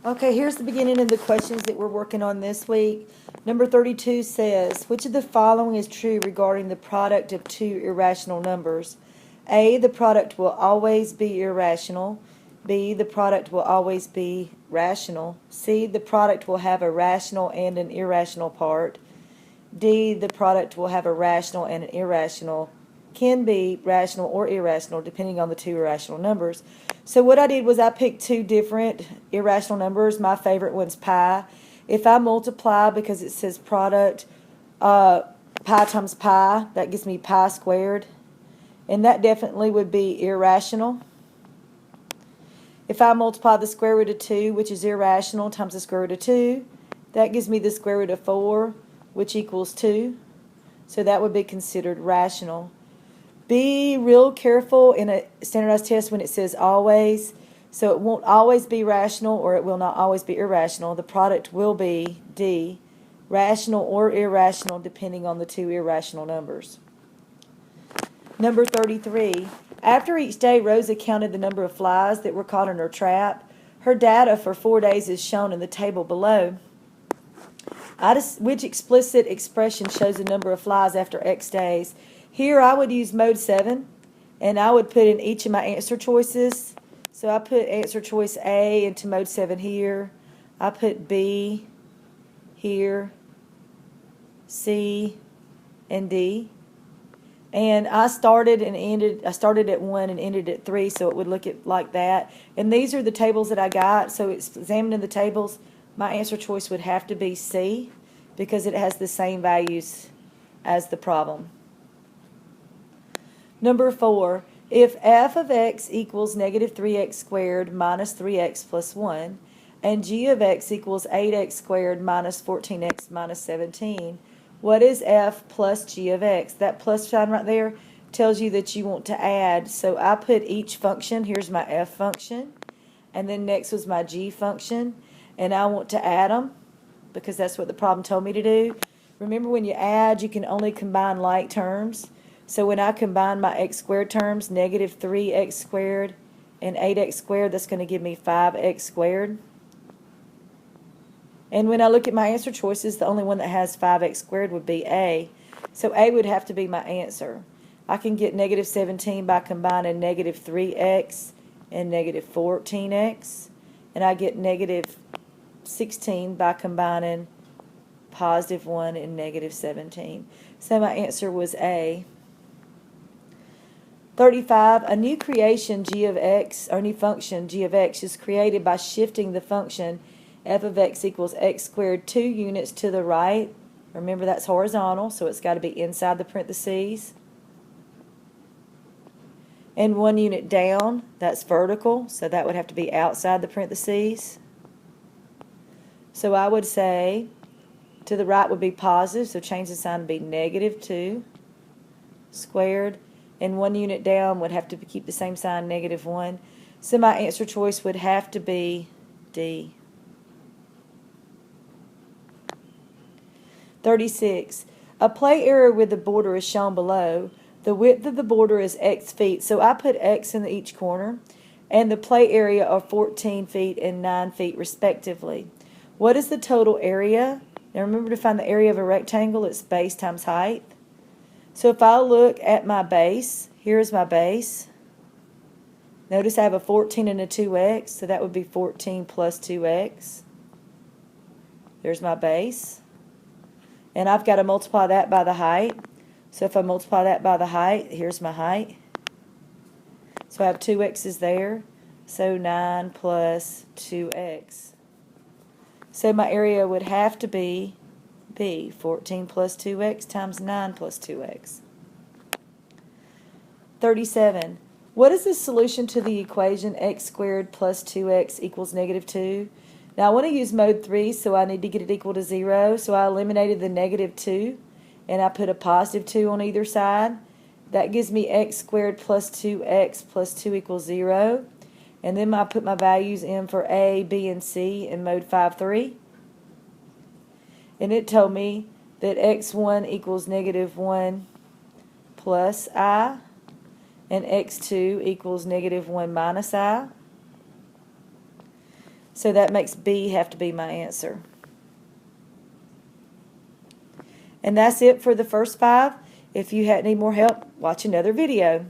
Okay, here's the beginning of the questions that we're working on this week. Number 32 says, which of the following is true regarding the product of two irrational numbers? A, the product will always be irrational. B, the product will always be rational. C, the product will have a rational and an irrational part. D, the product will have a rational and an irrational, can be rational or irrational depending on the two irrational numbers. So what I did was I picked two different irrational numbers. My favorite one's pi. If I multiply, because it says product, pi times pi, that gives me pi squared. And that definitely would be irrational. If I multiply the square root of 2, which is irrational, times the square root of 2, that gives me the square root of 4, which equals 2. So that would be considered rational. Be real careful in a standardized test when it says always. So it won't always be rational or it will not always be irrational. The product will be D, rational or irrational depending on the two irrational numbers. Number 33. After each day, Rosa counted the number of flies that were caught in her trap. Her data for 4 days is shown in the table below. Which explicit expression shows the number of flies after X days? Here I would use mode 7, and I would put in each of my answer choices. So I put answer choice A into mode 7 here. I put B here, C, and D. And I started at 1 and ended at 3, so it would look like that. And these are the tables that I got. So it's examining the tables. My answer choice would have to be C because it has the same values as the problem. Number 4, if f of x equals negative 3x squared minus 3x plus 1, and g of x equals 8x squared minus 14x minus 17, what is f plus g of x? That plus sign right there tells you that you want to add. So I put each function, here's my f function, and then next was my g function, and I want to add them because that's what the problem told me to do. Remember, when you add, you can only combine like terms. So when I combine my x squared terms, negative 3x squared and 8x squared, that's going to give me 5x squared. And when I look at my answer choices, the only one that has 5x squared would be A. So A would have to be my answer. I can get negative 17 by combining negative 3x and negative 14x. And I get negative 16 by combining positive 1 and negative 17. So my answer was A. 35, a new creation g of x, or new function g of x, is created by shifting the function f of x equals x squared 2 units to the right. Remember, that's horizontal, so it's got to be inside the parentheses. And 1 unit down, that's vertical, so that would have to be outside the parentheses. So I would say to the right would be positive, so change the sign to be negative 2 squared. And 1 unit down would have to keep the same sign, negative 1. So my answer choice would have to be D. 36. A play area with the border is shown below. The width of the border is x feet. So I put x in each corner. And the play area are 14 feet and 9 feet respectively. What is the total area? Now remember, to find the area of a rectangle, it's base times height. So if I look at my base, here's my base. Notice I have a 14 and a 2x, so that would be 14 plus 2x. There's my base. And I've got to multiply that by the height. So if I multiply that by the height, here's my height. So I have 2x's there. So 9 plus 2x. So my area would have to be B, 14 plus 2x times 9 plus 2x. 37. What is the solution to the equation x squared plus 2x equals negative 2? Now I want to use mode 3, so I need to get it equal to 0. So I eliminated the negative 2, and I put a positive 2 on either side. That gives me x squared plus 2x plus 2 equals 0. And then I put my values in for A, B, and C in mode 5-3. And it told me that x1 equals negative 1 plus I, and x2 equals negative 1 minus I. So that makes B have to be my answer. And that's it for the first 5. If you need more help, watch another video.